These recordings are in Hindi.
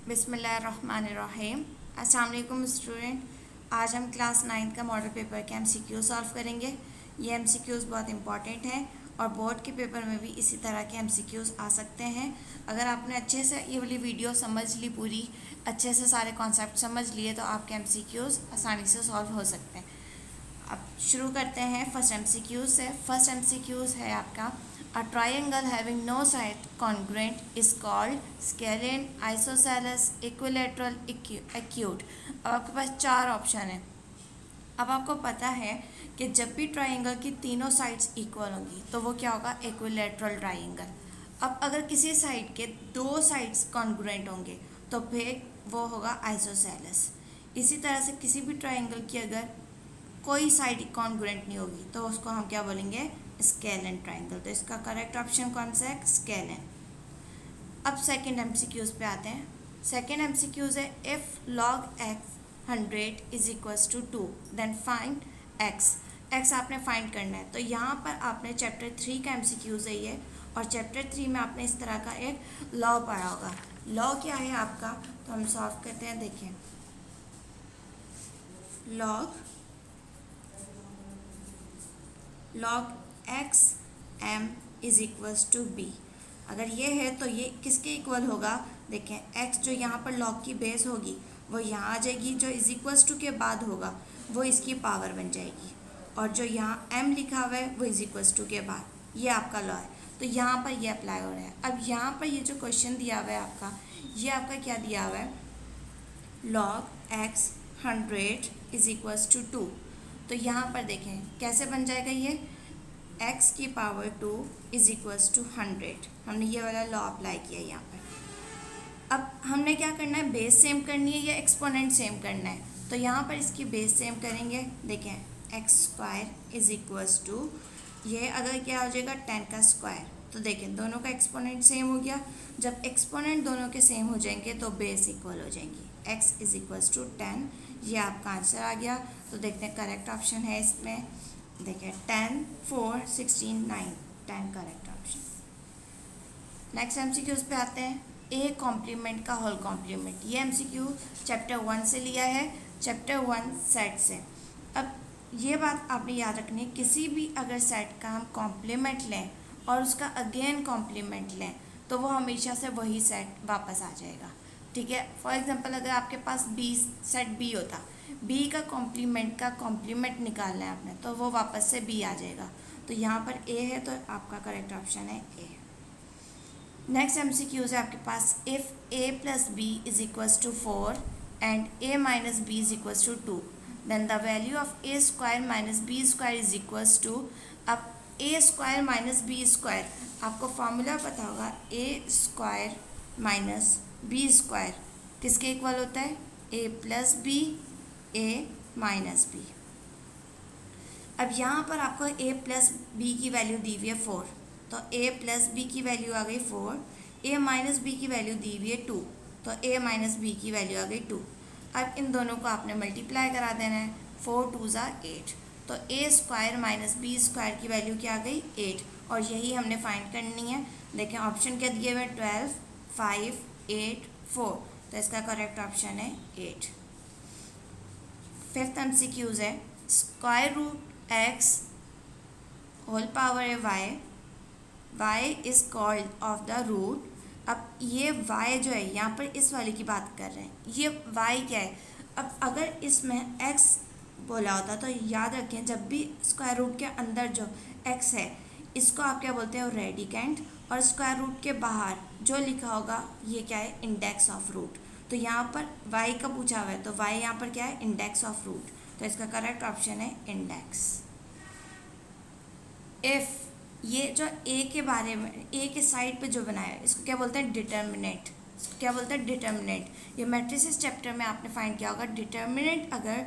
बिस्मिल्लाहिर्रहमानिर्रहीम। अस्सलाम वालेकुम स्टूडेंट। आज हम क्लास 9 का मॉडल पेपर के एमसीक्यू सॉल्व करेंगे। ये एमसीक्यूज़ बहुत इंपॉर्टेंट हैं और बोर्ड के पेपर में भी इसी तरह के एमसीक्यूज़ आ सकते हैं। अगर आपने अच्छे से ये वाली वीडियो समझ ली, पूरी अच्छे से सारे कॉन्सेप्ट समझ लिए, तो आपके एमसीक्यूज़ आसानी से सॉल्व हो सकते हैं। अब शुरू करते हैं फर्स्ट एमसीक्यू से। फर्स्ट एमसीक्यूज़ है आपका, a triangle having no side congruent is called scalene, isosceles, equilateral, acute. अब आपके पास चार ऑप्शन है। अब आपको पता है कि जब भी ट्रायंगल की तीनों साइड्स इक्वल होंगी तो वो क्या होगा, इक्विलैटरल ट्रायंगल। अब अगर किसी साइड के दो साइड्स कॉन्ग्रुएंट होंगे तो फिर वो होगा आइसोसेलेस। इसी तरह से किसी भी ट्रायंगल की अगर कोई साइड कॉन्ग्रुएंट नहीं होगी तो उसको हम क्या बोलेंगे, स्केलेन ट्रायंगल। तो इसका करेक्ट ऑप्शन कौन सा है, स्केलेन। अब सेकंड एमसीक्यूज पे आते हैं। सेकंड एमसीक्यूज है, if log x 100 is equals to 2 then find x. X आपने फाइंड करना है। तो यहाँ पर आपने चैप्टर 3 का एमसीक्यूज है ये, और चैप्टर 3 में आपने इस तरह का एक लॉ पढ़ा होगा। लॉ क्या है आपका, तो हम सॉल्व करते हैं। देखें, log x m is equals to B. अगर ये है तो ये किसके इक्वल होगा, देखें एक्स जो यहाँ पर लॉग की बेस होगी वो यहाँ आ जाएगी, जो इज इक्वल्स टू के बाद होगा वो इसकी पावर बन जाएगी, और जो यहाँ एम लिखा हुआ है वो इज इक्वल्स टू के बाद, ये आपका लॉ है। तो यहाँ पर ये अप्लाई हो रहा है। अब यहाँ पर ये जो क्वेश्चन दिया हुआ है आपका, ये आपका क्या दिया हुआ है, log x 100 is equals to 2। तो यहाँ पर देखें कैसे बन जाएगा ये, x की पावर 2 इज इक्वल्स टू 100। हमने ये वाला लॉ अप्लाई किया यहाँ पर। अब हमने क्या करना है, बेस सेम करनी है या एक्सपोनेंट सेम करना है। तो यहाँ पर इसकी बेस सेम करेंगे। देखें x square is equals to, ये अगर क्या हो जाएगा 10 का स्क्वायर। तो देखें दोनों का एक्सपोनेंट सेम हो गया। जब एक्सपोनेंट दोनों के सेम हो जाएंगे तो बेस इक्वल हो जाएंगी। x इज इक्वल्स टू 10, ये आपका आंसर आ गया। तो देखते हैं करेक्ट ऑप्शन है इसमें। देखिए 10, 4, 16, 9, 10 करेक्ट ऑप्शन। नेक्स्ट एमसीक्यूज पे आते हैं। ए कॉम्प्लीमेंट का होल कॉम्प्लीमेंट, ये एमसीक्यू चैप्टर 1 से लिया है, चैप्टर 1 सेट से। अब ये बात आपने याद रखनी है, किसी भी अगर सेट का हम कॉम्प्लीमेंट लें और उसका अगेन कॉम्प्लीमेंट लें तो वो हमेशा से वही सेट वापस आ जाएगा। ठीक है, फॉर एग्जांपल अगर आपके पास बी सेट बी होता, बी का कॉम्प्लीमेंट निकालना है आपने, तो वो वापस से बी आ जाएगा। तो यहाँ पर ए है तो आपका करेक्ट ऑप्शन है ए। नेक्स्ट एमसीक्यूज है आपके पास, if A plus B is equals to 4 and A minus B is equals to 2 then the value of A square minus B square is equals to. अब A square minus B square, आपको फॉर्मूला पता होगा, A square minus B square किसके इक्वल होता है, A plus B, A minus B. अब यहाँ पर आपको a प्लस बी की वैल्यू दी हुई है 4, तो a प्लस बी की वैल्यू आ गई 4, a माइनस बी की वैल्यू दी हुई है 2, तो a माइनस बी की वैल्यू आ गई 2। अब इन दोनों को आपने मल्टीप्लाई करा देना है, 4 2 ज़ा 8, तो a square minus B square की वैल्यू क्या आ गई 8, और यही हमने फाइंड करनी है। देखें ऑप्शन क्या दिए हुए, 12, 5, 8, 4, तो इसका करेक्ट ऑप्शन है 8। फिफ्थ एमसीक्यूज है, square root x whole power है y is called of the root. अब ये y जो है यहाँ पर इस वाले की बात कर रहे हैं, ये y क्या है। अब अगर इसमें x बोला होता तो याद रखें, जब भी स्क्वायर रूट के अंदर जो x है इसको आप क्या बोलते हो, रेडिकेंट, और स्क्वायर रूट के बाहर जो लिखा होगा ये क्या है, इंडेक्स ऑफ रूट। तो यहाँ पर y का पूछा हुआ है तो y यहाँ पर क्या है, इंडेक्स ऑफ रूट, तो इसका करेक्ट ऑप्शन है इंडेक्स। इफ़ ये जो ए के बारे में, ए के साइड पे जो बनाया है इसको क्या बोलते हैं, डिटर्मिनेंट। इसको क्या बोलते हैं, डिटर्मिनेंट। ये मैट्रिसेस चैप्टर में आपने फाइंड किया होगा, डिटर्मिनेंट अगर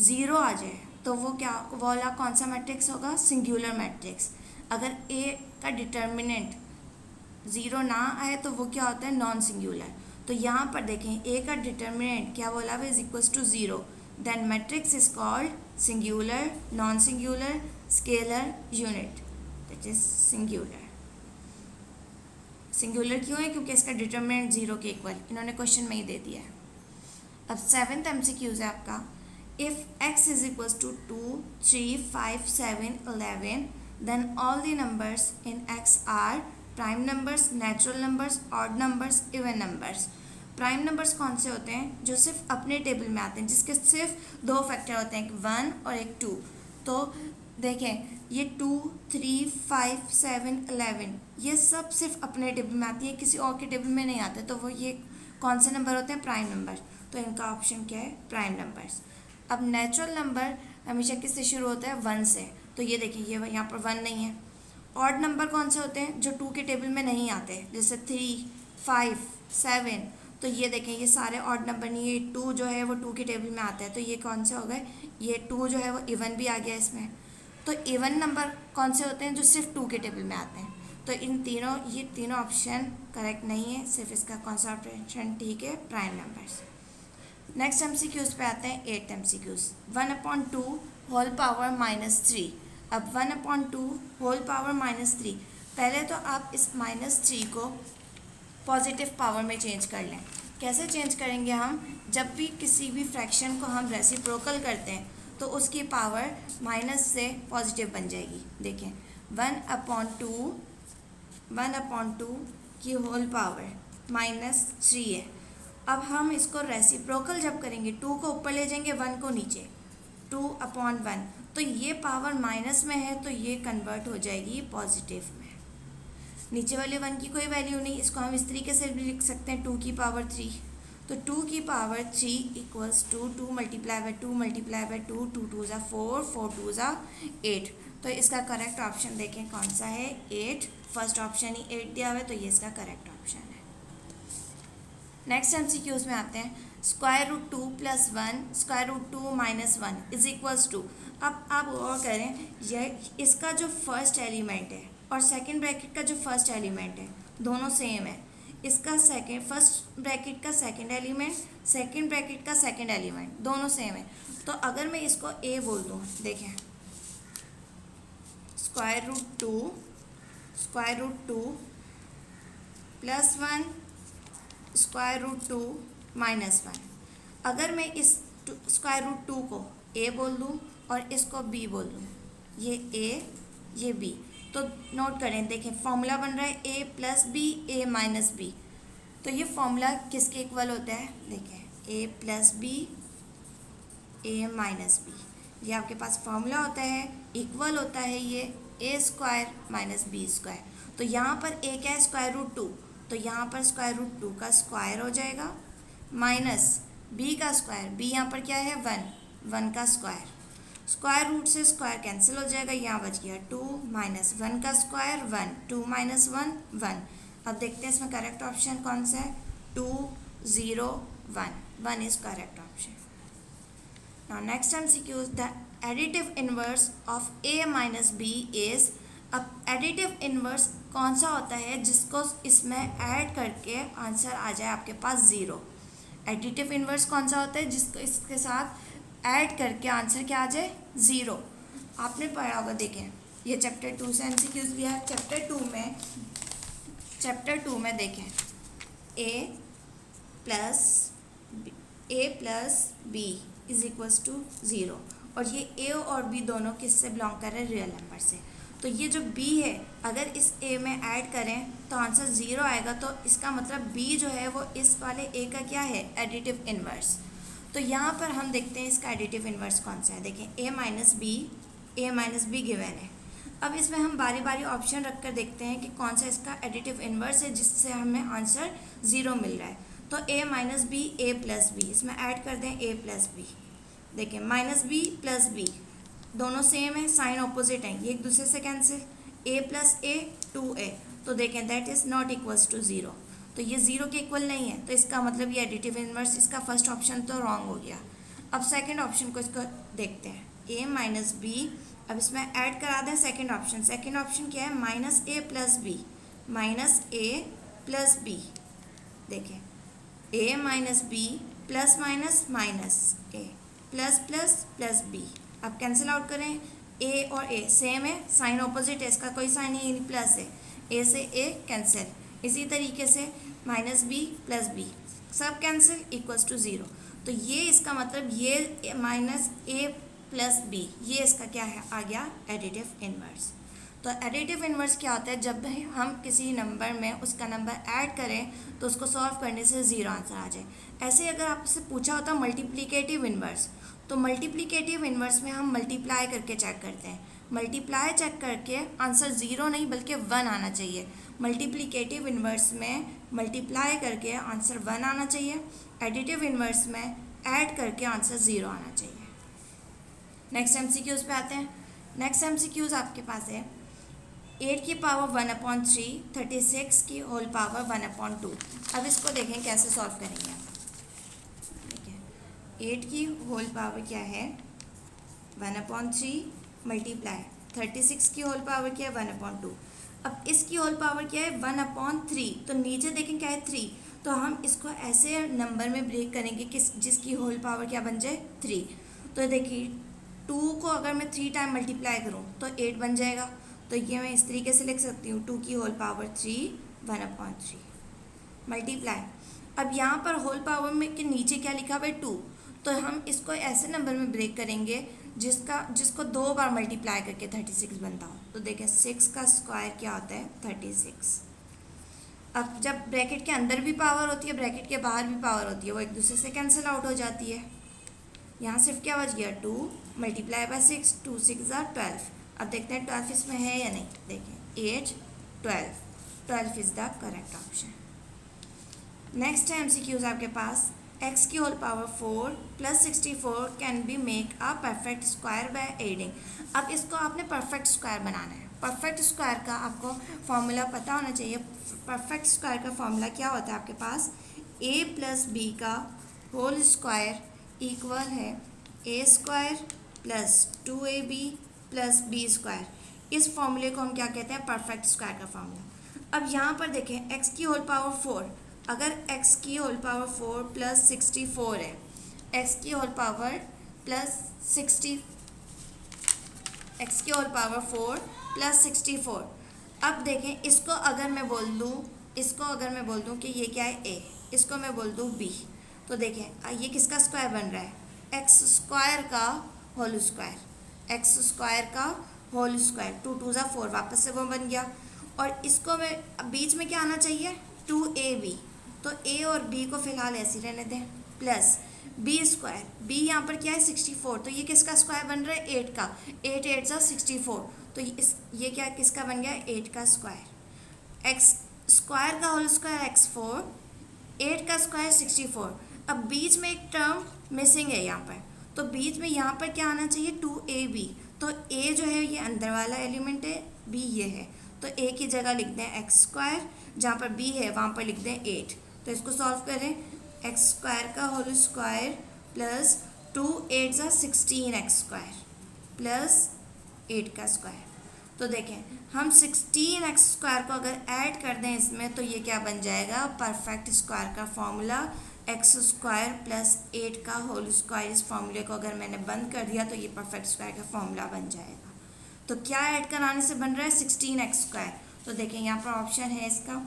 0 आ जाए तो वो क्या, वो वाला कौन सा मैट्रिक्स होगा, सिंगुलर मैट्रिक्स। अगर ए का डिटर्मिनेंट 0 ना आए तो वो क्या होता है, नॉन सिंगुलर। तो यहाँ पर देखें ए का डिटर्मिनेंट क्या बोला हुआ है, is equals to 0, then matrix is called singular, non singular, scalar, unit, that is singular. Singular क्यों है? क्योंकि इसका डिटरमिनेंट 0 के इक्वल इन्होंने क्वेश्चन में ही दे दिया है। अब 7th MCQ है आपका, if x is equals to 2, 3, 5, 7, 11 then all the numbers in x are prime numbers, natural numbers, odd numbers, even numbers. Prime numbers कौन से होते हैं? जो सिर्फ अपने टेबल में आते हैं, जिसके सिर्फ 2 फैक्टर होते हैं, एक 1 और एक 2। तो देखें ये 2, 3, 5, 7, 11 ये सब सिर्फ अपने टेबल में आती है, किसी और के टेबल में नहीं आते। तो वो ये कौन से नंबर होते हैं? Prime number. तो इनका ऑप्शन क्या है? Prime numbers. अब नेचुरल नंबर हमेशा किससे शुरू होता है? 1 से। तो ये देखिए ये यहाँ पर 1 नहीं है। ऑड नंबर कौन से होते हैं? जो 2 के टेबल में नहीं आते, जैसे 3, 5, 7। तो ये देखें ये सारे ऑड नंबर नहीं, ये 2 जो है वो 2 के टेबल में आता है। तो ये कौन से हो गए? ये 2 जो है वो इवन भी आ गया इसमें। तो इवन नंबर कौन से होते हैं? जो सिर्फ 2 के टेबल में आते हैं। तो इन तीनों ये तीनों ऑप्शन करेक्ट नहीं है, सिर्फ इसका कौन सा ऑप्शन ठीक है? Prime numbers. नेक्स्ट MCQs पे आते हैं 8th MCQs। 1/2 whole power -3। अब 1/2 होल पावर -3, पहले तो आप इस -3 को पॉजिटिव पावर में चेंज कर लें। कैसे चेंज करेंगे हम? जब भी किसी भी फ्रैक्शन को हम रेसिप्रोकल करते हैं तो उसकी पावर माइनस से पॉजिटिव बन जाएगी। देखें 1/2 की होल पावर -3 है। अब हम इसको रेसिप्रोकल जब करेंगे, 2 को ऊपर ले जाएंगे, 1 को नीचे, 2/1। तो ये पावर माइनस में है तो ये कन्वर्ट हो जाएगी पॉजिटिव में। नीचे वाले 1 की कोई वैल्यू नहीं, इसको हम इस तरीके से भी लिख सकते हैं 2 की पावर 3। तो 2 की power 3 equals to 2 multiply by 2 multiply by 2, 2 2 ज़ा 4, 4 2 ज़ा 8। तो इसका करेक्ट ऑप्शन देखें कौन सा है? 8। फर्स्ट ऑप्शन ही 8 दिया हुआ है, तो ये इसका करेक्ट ऑप्शन है। नेक्स्ट MCQs में आते हैं। √2 + 1, √2 - 1 इज इक्वल्स टू। अब आप गौर करें, यह इसका जो फर्स्ट एलिमेंट है और सेकंड ब्रैकेट का जो फर्स्ट एलिमेंट है दोनों सेम है। इसका फर्स्ट ब्रैकेट का सेकंड एलिमेंट, सेकंड ब्रैकेट का सेकंड एलिमेंट दोनों सेम है। तो अगर मैं इसको a बोल दूँ, देखें √2 + 1 √2 - 1। अगर मैं इस √2 को a बोल दूँ और इसको b बोल दूँ, ये a ये b, तो नोट करें, देखें फॉर्मूला बन रहा है a + b a - b। तो ये फॉर्मूला किसके इक्वल होता है? देखें a + b a - b, ये आपके पास फॉर्मूला होता है, इक्वल होता है ये a² - b²। तो यहाँ पर a क्या है? √2, तो यहाँ पर √2 का स्क्वायर हो जाएगा माइनस b का स्क्वायर, b यहाँ पर क्या है? 1 का स्क्वायर। स्क्वायर रूट से स्क्वायर कैंसिल हो जाएगा, यहाँ बच गया 2 - 1 का स्क्वायर 1, 2 - 1 1। अब देखते हैं इसमें करेक्ट ऑप्शन कौन सा है? 2 0 1 1 is correct option. Now next MCQ, the additive inverse of a - b is. अब एडिटिव इनवर्स कौन सा होता है जिसको इसमें ऐड करके आंसर आ जाए आपके पास 0? एडिटिव इनवर्स कौन सा होता है जिसको इसके साथ ऐड करके आंसर क्या आ जाए? 0। आपने पढ़ा होगा, देखें ये चैप्टर 2 से MCQs भी है। चैप्टर 2 में देखें a + b is equals to 0, और ये a और b दोनों किससे बिलोंग कर रहे हैं? रियल नंबर से। तो ये जो b है अगर इस a में ऐड करें तो आंसर 0 आएगा। तो इसका मतलब b जो है वो इस वाले a का क्या है? Additive inverse. तो यहाँ पर हम देखते हैं इसका एडिटिव इनवर्स कौन सा है। देखें a - b गिवन है। अब इसमें हम बारी बारी ऑप्शन रख कर देखते हैं कि कौन सा इसका एडिटिव इनवर्स है जिससे हमें आंसर 0 मिल रहा है। तो a - b a + b, इसमें ऐड कर दें a + b। देखें -b + b दोनों सेम है, साइन ऑपोजिट है, ये एक दूसरे से कैंसिल, a + a 2a। तो देखें that is not equals to 0, तो ये 0 के इक्वल नहीं है। तो इसका मतलब ये एडिटिव इनवर्स, इसका फर्स्ट ऑप्शन तो रॉन्ग हो गया। अब सेकंड ऑप्शन को इसको देखते हैं, a - b। अब इसमें ऐड करा दें सेकंड ऑप्शन। सेकंड ऑप्शन क्या है? -a + b, -a + b। देखें a - b plus minus minus a plus b। अब कैंसिल आउट करें, a और a सेम है, साइन ऑपोजिट है, इसका कोई साइन नहीं प्लस है, a से a कैंसिल, इसी तरीके से माइनस बी प्लस बी सब कैंसिल इक्वल्स टू ज़ीरो। तो ये इसका मतलब ये माइनस ए प्लस बी ये इसका क्या है आ गया एडिटिव इन्वर्स। तो एडिटिव इन्वर्स क्या होता है, जब हम किसी नंबर में उसका नंबर ऐड करें तो उसको सॉल्व करने से ज़ीरो आंसर आ जाए। ऐसे अगर आपसे पूछा होता मल्टीप्लिकेटिव इन्वर्स, तो मल्टीप्लिकेटिव इन्वर्स में हम मल्टीप्लाई करके चेक करते हैं। मल्टीप्लाई चेक करके आंसर ज़ीरो नहीं बल्कि वन आना चाहिए। मल्टीप्लिकेटिव इन्वर्स में मल्टीप्लाई करके आंसर वन आना चाहिए, एडिटिव इन्वर्स में ऐड करके आंसर ज़ीरो आना चाहिए। नेक्स्ट एमसीक्यूज़ पे आते हैं। नेक्स्ट एमसीक्यूज़ आपके पास है 8 की पावर 1/3, 36 की होल पावर 1/2। अब इसको देखें कैसे सॉल्व करेंगे आप। देखिए 8 की होल पावर क्या है 1/3 मल्टीप्लाई 36 की होल पावर क्या है 1/2। अब इसकी होल पावर क्या है 1/3, तो नीचे देखें क्या है 3, तो हम इसको ऐसे नंबर में ब्रेक करेंगे कि जिसकी होल पावर क्या बन जाए 3। तो देखिए 2 को अगर मैं 3 टाइम मल्टीप्लाई करूँ तो 8 बन जाएगा। तो ये मैं इस तरीके से लिख सकती हूँ 2 की होल पावर 3 1/3 मल्टीप्लाई। अब यहाँ पर होल पावर में के नीचे क्या लिखा हुआ है 2, तो हम इसको ऐसे नंबर में ब्रेक करेंगे जिसको 2 बार मल्टीप्लाई करके 36 बनता हो। तो देखें 6 का स्क्वायर क्या होता है 36। अब जब ब्रैकेट के अंदर भी पावर होती है ब्रैकेट के बाहर भी पावर होती है वो एक दूसरे से कैंसिल आउट हो जाती है। यहाँ सिर्फ क्या बच गया 2 मल्टीप्लाई बाय 6, 2 6 12। अब देखते हैं 12 इसमें है या नहीं। देखें 8 12 is the correct option. Next है एमसीक्यूज आपके पास x की whole power 4 plus 64 can be make a perfect square by adding. अब इसको आपने परफेक्ट स्क्वायर बनाना है। परफेक्ट स्क्वायर का आपको फॉर्मूला पता होना चाहिए। परफेक्ट स्क्वायर का फॉर्मूला क्या होता है आपके पास a प्लस बी का होल स्क्वायर इक्वल है a square plus 2ab plus B square. इस फॉर्मूले को हम क्या कहते हैं परफेक्ट स्क्वायर का फॉर्मूला। अब यहाँ पर देखें x की होल पावर 4, अगर x की होल पावर 4 प्लस 64 है, x की होल पावर प्लस 60 x की होल पावर 4 प्लस 64। अब देखें इसको अगर मैं बोल दूँ कि ये क्या है a, इसको मैं बोल दूँ b, तो देखें ये किसका स्क्वायर बन रहा है एक्स स्क्वायर का होल स्क्वायर, एक्स स्क्वायर का होल स्क्वायर। 2 2 ज़ा 4 वापस से वो बन गया। और इसको मैं बीच में क्या आना चाहिए 2ab, तो a और b को फिलहाल ऐसे रहने दें प्लस बी स्क्वायर। बी यहाँ पर क्या है 64, तो ये किसका स्क्वायर बन रहा है 8 का, 8 8 ज़ा 64, तो ये क्या किसका बन गया 8 का स्क्वायर। एक्स स्क्वायर का होल स्क्वायर x4, 8 का स्क्वायर 64। अब बीच में एक टर्म मिसिंग है यहाँ पर, तो बीच में यहाँ पर क्या आना चाहिए 2ab, तो a जो है ये अंदर वाला एलिमेंट है, b ये है, तो a की जगह लिख दें एक्स स्क्वायर, जहाँ पर b है वहाँ पर लिख दें 8। तो इसको सॉल्व करें एक्स स्क्वायर का होल स्क्वायर प्लस 2 8 ज़ा 16 एक्स स्क्वायर प्लस 8 का स्क्वायर। तो देखें हम 16 एक्स स्क्वायर को अगर ऐड कर दें इसमें तो ये क्या बन जाएगा परफेक्ट स्क्वायर का फॉर्मूला एक्स स्क्वायर प्लस 8 का होल स्क्वायर। इस फॉर्मूले को अगर मैंने बंद कर दिया तो ये परफेक्ट स्क्वायर का फॉर्मूला बन जाएगा। तो क्या ऐड कराने से बन रहा है 16 एक्स स्क्वायर। तो देखें यहाँ पर ऑप्शन है इसका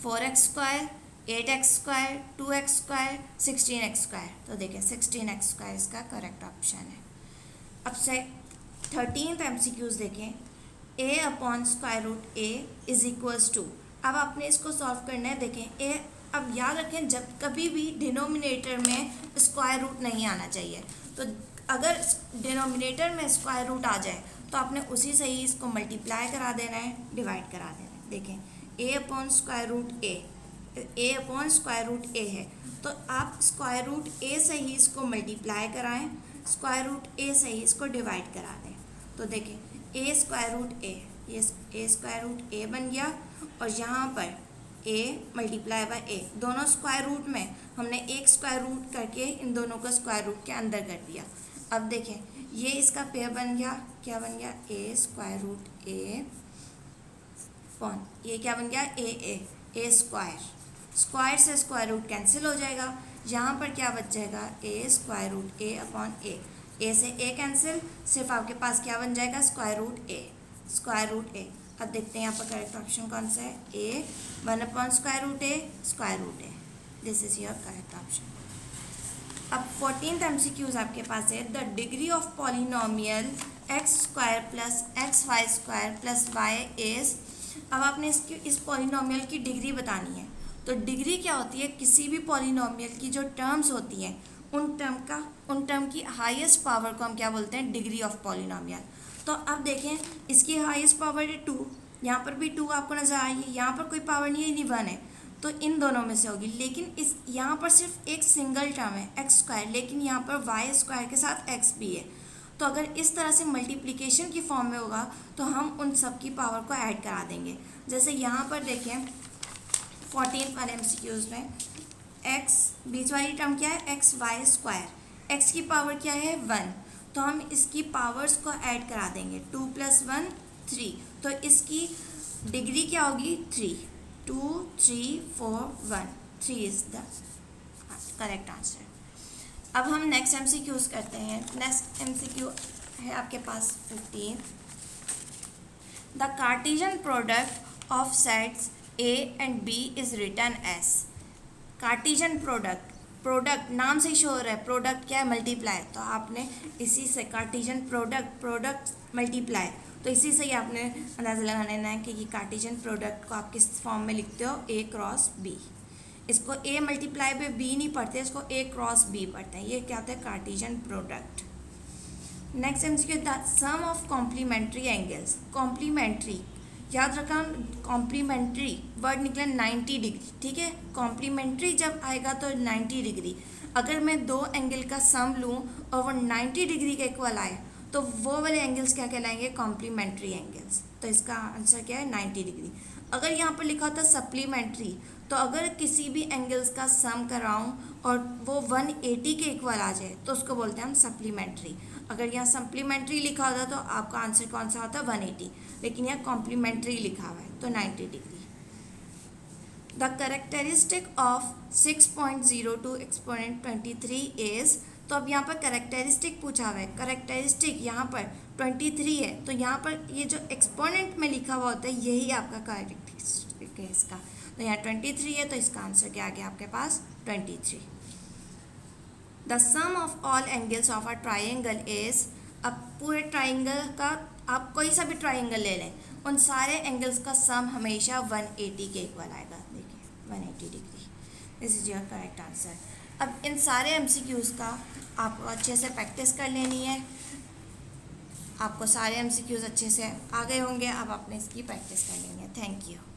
4x square, 8x square, 2x square, 16x square. तो देखें 16x स्क्वायर इसका करेक्ट ऑप्शन है। अब से 13th एमसीक्यूज देखें a upon square root a is equals to. अब आपने इसको सॉल्व करना है। देखें a, अब याद रखें जब कभी भी डिनोमिनेटर में स्क्वायर रूट नहीं आना चाहिए, तो अगर डिनोमिनेटर में स्क्वायर रूट आ जाए तो आपने उसी से ही इसको मल्टीप्लाई करा देना है, डिवाइड करा देना है। देखें a upon square root a upon square root a है, तो आप स्क्वायर रूट a से ही इसको मल्टीप्लाई कराएं, स्क्वायर रूट a से ही इसको डिवाइड करा दें। तो देखें a स्क्वायर रूट a, ये a स्क्वायर रूट a बन गया, और यहाँ पर a मल्टीप्लाई बाय a, दोनों स्क्वायर रूट में हमने एक स्क्वायर रूट करके इन दोनों को स्क्वायर रूट के अंदर कर दिया। अब देखें ये इसका पेयर बन गया, क्या बन गया a square root a upon ये क्या बन गया a स्क्वायर, स्क्वायर से स्क्वायर रूट कैंसिल हो जाएगा। यहाँ पर क्या बच जाएगा a square root a upon a से a कैंसिल, सिर्फ आपके पास क्या बन जाएगा square root a, square root a। अब देखते हैं यहाँ पर करेक्ट ऑप्शन कौन सा है, ए 1/√a √a। This is your correct option. अब 14th MCQs आपके पास है, the degree of polynomial x² + xy² + y is. अब आपने इस पॉलिनोमियल की डिग्री बतानी है। तो डिग्री क्या होती है, किसी भी पॉलिनोमियल की जो टर्म्स होती हैं उन टर्म की हाईएस्ट पावर को हम क्या बोलते हैं, डिग्री ऑफ पॉलिनोमियल। तो अब देखें इसकी हाईएस्ट पावर है 2, यहाँ पर भी 2 आपको नज़र आई है, यहाँ पर कोई पावर नहीं है, नहीं 1 है, तो इन दोनों में से होगी। लेकिन इस यहाँ पर सिर्फ एक सिंगल टर्म है x², लेकिन यहाँ पर y² के साथ x भी है। तो अगर इस तरह से मल्टीप्लिकेशन की फॉर्म में होगा तो हम उन सब की पावर को ऐड करा देंगे। जैसे यहाँ पर देखें 14th वाले MCQs में x बीच वाली टर्म क्या है, xy², x की पावर क्या है 1, तो हम इसकी पावर्स को ऐड करा देंगे, 2 + 1 3, तो इसकी डिग्री क्या होगी 3, 2 3 4 1, 3 इज द करेक्ट आंसर। अब हम नेक्स्ट MCQs करते हैं। नेक्स्ट MCQ है आपके पास 15, the cartesian product of sets A and B is written as. Cartesian product नाम से ही शो हो रहा है, प्रोडक्ट क्या है, मल्टीप्लाई, तो आपने इसी से कार्टेशियन प्रोडक्ट मल्टीप्लाई, तो इसी से ही आपने अंदाज़ा लगाना है कि ये कार्टेशियन प्रोडक्ट को आप किस फॉर्म में लिखते हो, A क्रॉस B। इसको A मल्टीप्लाई पे B नहीं पढ़ते, इसको A क्रॉस B पढ़ते हैं। ये क्या होता है, cartesian product. Next MCQ, the sum of complementary angles. Complementary याद रखा, कॉम्प्लीमेंट्री वर्ड निकला 90 डिग्री, ठीक है। कॉम्प्लीमेंट्री जब आएगा तो 90 डिग्री। अगर मैं दो एंगल का सम लूँ और वो 90 डिग्री के इक्वल आए तो वो वाले एंगल्स क्या कहलाएंगे, कॉम्प्लीमेंट्री एंगल्स। तो इसका आंसर क्या है, 90 डिग्री। अगर यहाँ पर लिखा होता सप्लीमेंट्री, तो अगर किसी भी एंगल्स का सम कराऊँ और वो 180 के इक्वल आ जाए तो उसको बोलते हैं हम सप्लीमेंट्री। अगर यहाँ सप्लीमेंट्री लिखा होता तो आपका आंसर कौन सा होता, 180, लेकिन यहाँ कॉम्प्लीमेंट्री लिखा हुआ है तो 90 degree. The characteristic of 6.02 exponent 23 is. तो अब यहाँ पर करेक्टरिस्टिक पूछा हुआ है, करेक्टरिस्टिक यहाँ पर 23 है, तो यहाँ पर ये जो एक्सपोनेंट में लिखा हुआ होता है यही आपका करेक्टरिस्टिक है इसका। तो यहाँ 23 है तो इसका आंसर क्या आ गया आपके पास, 23। The sum of all angles of a triangle is. अब पूरे ट्राइंगल का आप कोई सा भी ट्राइंगल ले लें, उन सारे एंगल्स का सम हमेशा 180 के इक्वल आएगा। देखिए 180 degree, this is your correct answer. अब इन सारे MCQs का आपको अच्छे से प्रैक्टिस कर लेनी है। आपको सारे MCQs अच्छे से आ गए होंगे, अब आपने इसकी प्रैक्टिस कर लेनी है। Thank you.